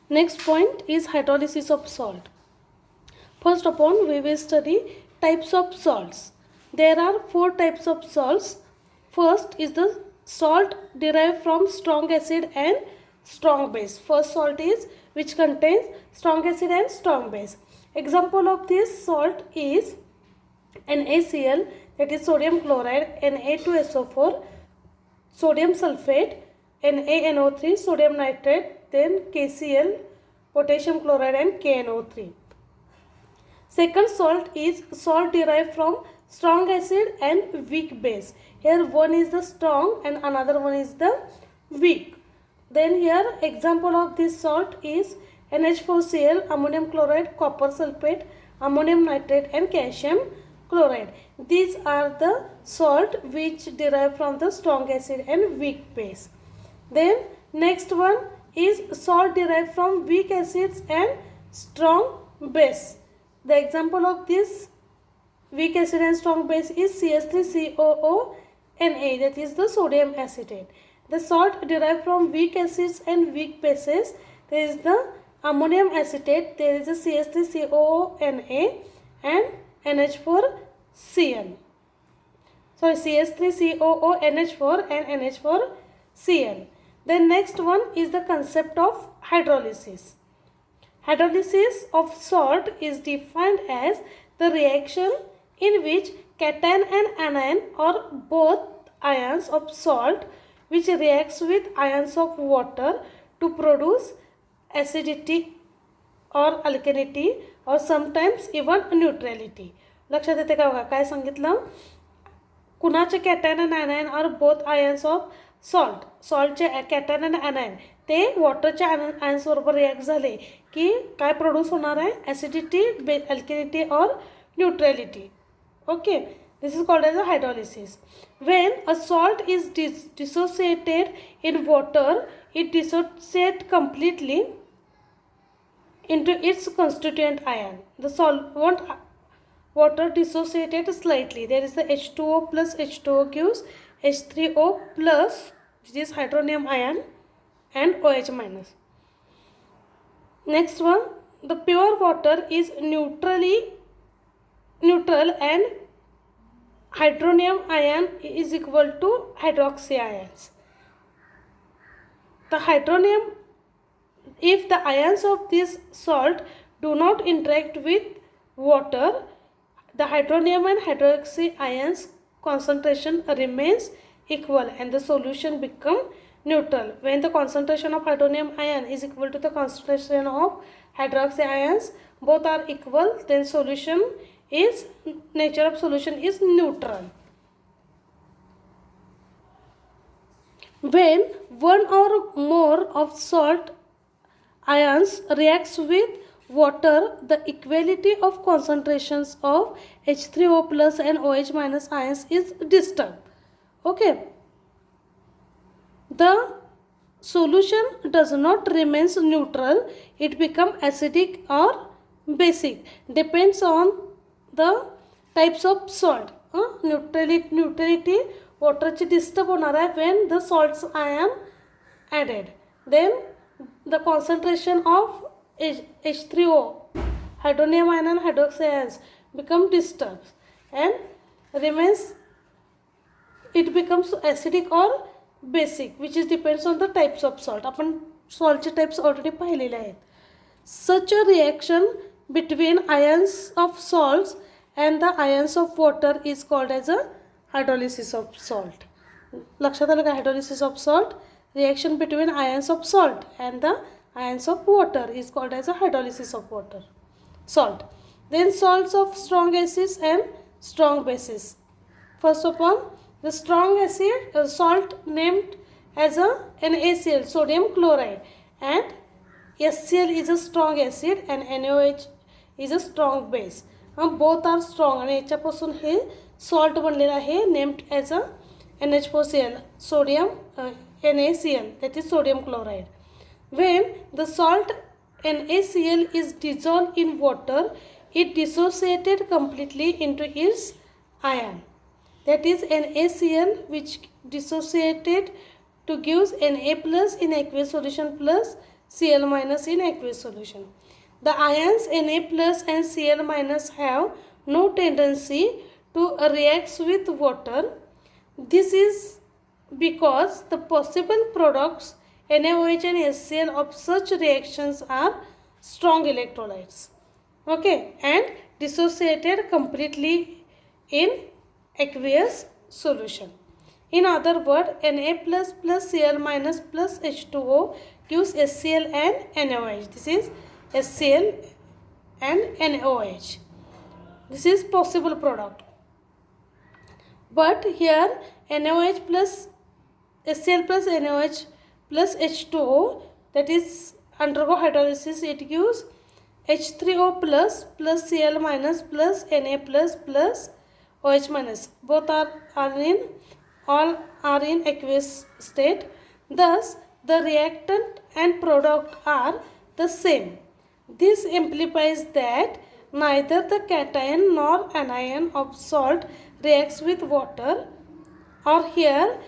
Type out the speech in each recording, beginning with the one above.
Next point is hydrolysis of salt. First upon we will study types of salts. There are four types of salts. First is the salt derived from strong acid and strong base. First salt is which contains strong acid and strong base. Example of this salt is NaCl, that is sodium chloride, Na2SO4, sodium sulfate, NaNO3, sodium nitrate, then KCl, potassium chloride, and KNO3. Second salt is salt derived from strong acid and weak base. Here one is the strong and another one is the weak. Then here example of this salt is NH4Cl, ammonium chloride, copper sulfate, ammonium nitrate, and calcium chloride. These are the salt which derive from the strong acid and weak base. Then next one is salt derived from weak acids and strong base. The example of this weak acid and strong base is CH3COO(Na), that is the sodium acetate. The salt derived from weak acids and weak bases, there is the ammonium acetate, there is a CH3COO(Na) and NH4Cl. Sorry, CH3COONH4 and NH4Cl. Then next one is the concept of hydrolysis. Hydrolysis of salt is defined as the reaction in which cation and anion or both ions of salt which reacts with ions of water to produce acidity or alkalinity or sometimes even neutrality. लक्षात येते का बघा काय सांगितलं कुणाचे cation and anion are both ions of सॉल्टचे cation and anion ते वॉटरच्या आयन्सबरोबर रिॲक्ट झाले की काय प्रोड्यूस होणार आहे ॲसिडिटी अल्कॅलिटी और neutrality. Okay, this is called as a hydrolysis. When a salt is dissociated in water, it dissociates completely into its constituent ion. The solvent water dissociated slightly. There is the H2O plus H2O gives H3O plus, which is hydronium ion, and OH minus. Next one, the pure water is neutral and hydronium ion is equal to hydroxy ions. The hydronium, if the ions of this salt do not interact with water, the hydronium and hydroxy ions concentration remains equal and the solution become neutral. When the concentration of hydronium ion is equal to the concentration of hydroxy ions, both are equal, then solution is, nature of solution is neutral. When one or more of salt ions reacts with water, the equality of concentrations of H3O plus and OH minus ions is disturbed. Okay, the solution does not remains neutral, it becomes acidic or basic, depends on the types of salt. Neutrality water disturb होणार आहे when the salts ion added. Then the concentration of H3O, hydronium ion and hydroxy ions become disturbed and remains, it becomes acidic or basic, which is depends on the types of salt. आपण सॉल्टचे types already पाहिलेले आहेत. Such a reaction between ions of salts and the ions of water is called as a hydrolysis of salt. लक्षात आलं का hydrolysis of salt? Reaction between ions of salt and the ions of water is called as a hydrolysis of salt. Then salts of strong acids and strong bases. First of all, the strong acid salt named as a NaCl, sodium chloride, and HCl is a strong acid and NaOH is a strong base. Both are strong आणि याच्यापासून हे salt बनलेलं आहे named as a NH4Cl, sodium NaCl, that is sodium chloride. When the salt NaCl is dissolved in water, it dissociated completely into its ion. That is NaCl which dissociated to give Na plus in aqueous solution plus Cl minus in aqueous solution. The ions Na plus and Cl minus have no tendency to react with water. This is because the possible products NaOH and HCl of such reactions are strong electrolytes, okay, and dissociated completely in aqueous solution. In other words, Na plus plus Cl minus plus H2O gives HCl and NaOH. This is HCl and NaOH. This is possible product. But here NaOH plus HCl plus NaOH plus H2O, that is undergo hydrolysis, it gives H3O plus plus Cl minus plus Na plus OH minus. Both are in aqueous state. Thus, the reactant and product are the same. This implies that neither the cation nor anion of salt reacts with water, or here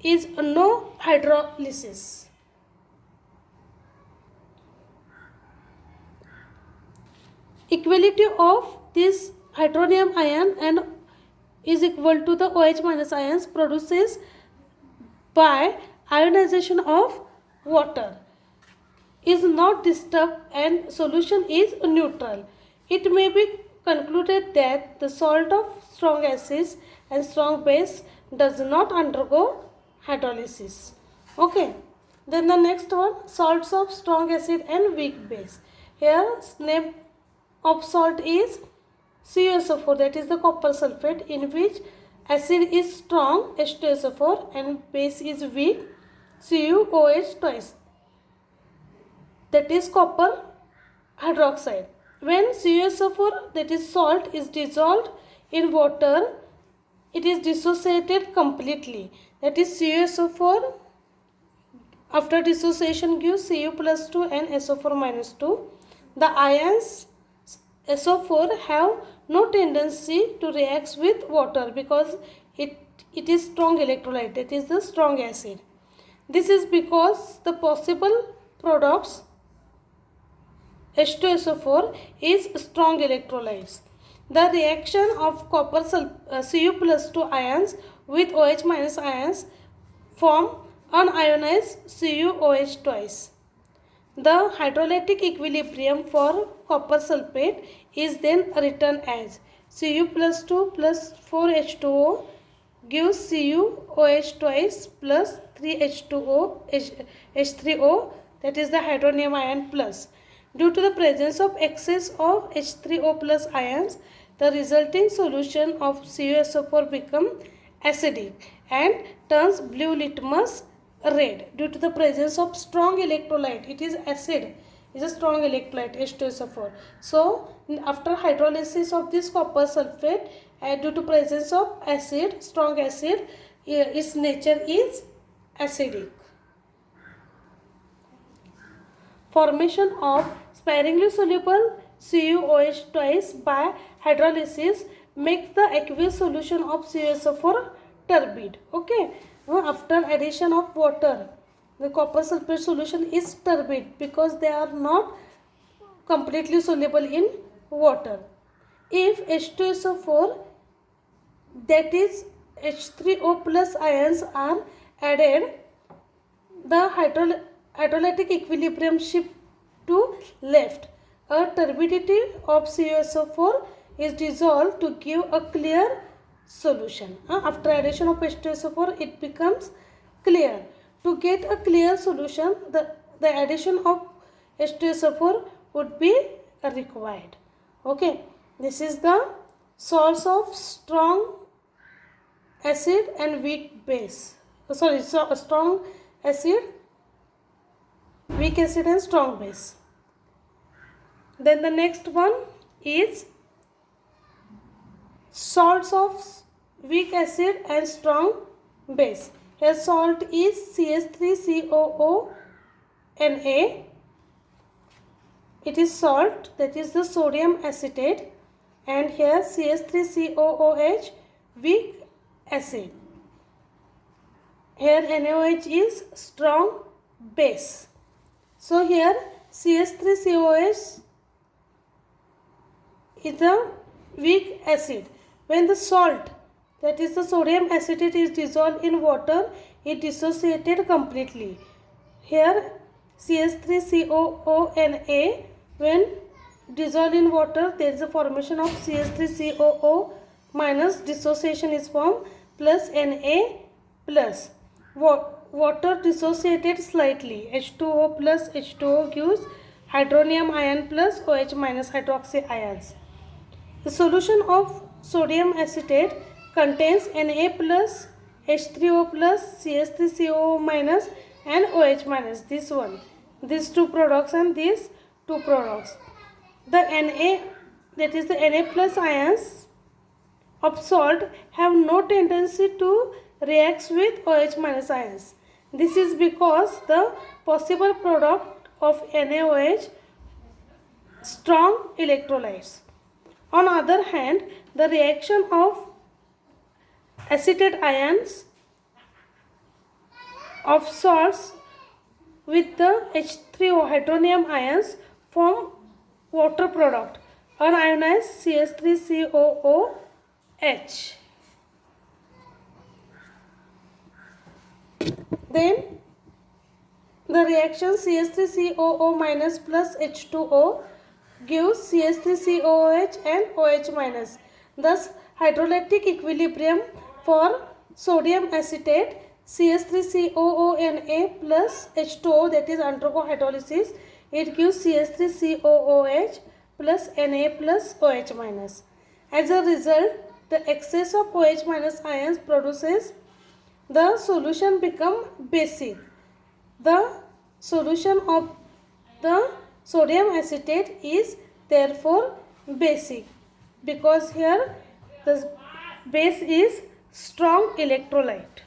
is no hydrolysis. Equality of this hydronium ion and is equal to the OH minus ions produces by ionization of water is not disturbed and solution is neutral. It may be concluded that the salt of strong acids and strong base does not undergo hydrolysis. Okay. Then the next one, salts of strong acid and weak base. Here name of salt is CuSO4, that is the copper sulfate, in which acid is strong H2SO4 and base is weak CuOH twice, that is copper hydroxide. When CuSO4, that is salt, is dissolved in water, it is dissociated completely, that is CuSO4 after dissociation gives Cu plus 2 and SO4 minus 2. The ions SO4 have no tendency to react with water because it is strong electrolyte, that is the strong acid. This is because the possible products H2SO4 is strong electrolytes. The reaction of copper Cu plus 2 ions with OH minus ions form unionized CuOH twice. The hydrolytic equilibrium for copper sulfate is then written as Cu plus 2 plus 4H2O gives CuOH twice plus 3H2O H3O, that is the hydronium ion plus. Due to the presence of excess of H3O plus ions, the resulting solution of CuSO4 becomes acidic and turns blue litmus red due to the presence of strong electrolyte. It is acid, is a strong electrolyte H2SO4. So after hydrolysis of this copper sulfate, due to presence of acid, strong acid, its nature is acidic. Formation of sparingly soluble CuOH twice by hydrolysis makes the aqueous solution of CuSO4 turbid. Okay. After addition of water, the copper sulfate solution is turbid because they are not completely soluble in water. If H2SO4, that is H3O plus ions, are added, the hydrolytic equilibrium shift to left. A turbidity of CuSO4 is dissolved to give a clear solution. After addition of H2SO4, it becomes clear. To get a clear solution, the addition of H2SO4 would be required. Okay, this is the salts of strong acid and weak base. Strong acid, weak acid and strong base. Then the next one is salts of weak acid and strong base. Here salt is CH3COO Na. It is salt, that is the sodium acetate, and here CH3COOH, weak acid. Here NaOH is strong base. So here CH3COH is a weak acid. When the salt, that is the sodium acetate, is dissolved in water, it dissociated completely. Here CH3COONA, when dissolved in water, there is a formation of CH3COO minus, dissociation is formed, plus Na plus. Water dissociated slightly, H2O plus H2O gives hydronium ion plus OH minus hydroxy ions. The solution of sodium acetate contains Na plus, H3O plus, CH3COO minus and OH minus. This one, these two products and these two products. The Na, that is the Na plus ions of salt, have no tendency to react with OH minus ions. This is because the possible product of NaOH strong electrolytes. On other hand, the reaction of acetate ions of salts with the H3O hydronium ions form water product, unionized CH3COOH. Then the reaction CH3COO minus plus H2O gives CH3COOH and OH minus. Thus, hydrolytic equilibrium for sodium acetate CH3COONA plus H2O, that is undergo hydrolysis, it gives CH3COOH plus Na plus OH minus. As a result, the excess of OH minus ions produces the solution become basic. The solution of the sodium acetate is therefore basic, because here the base is strong electrolyte.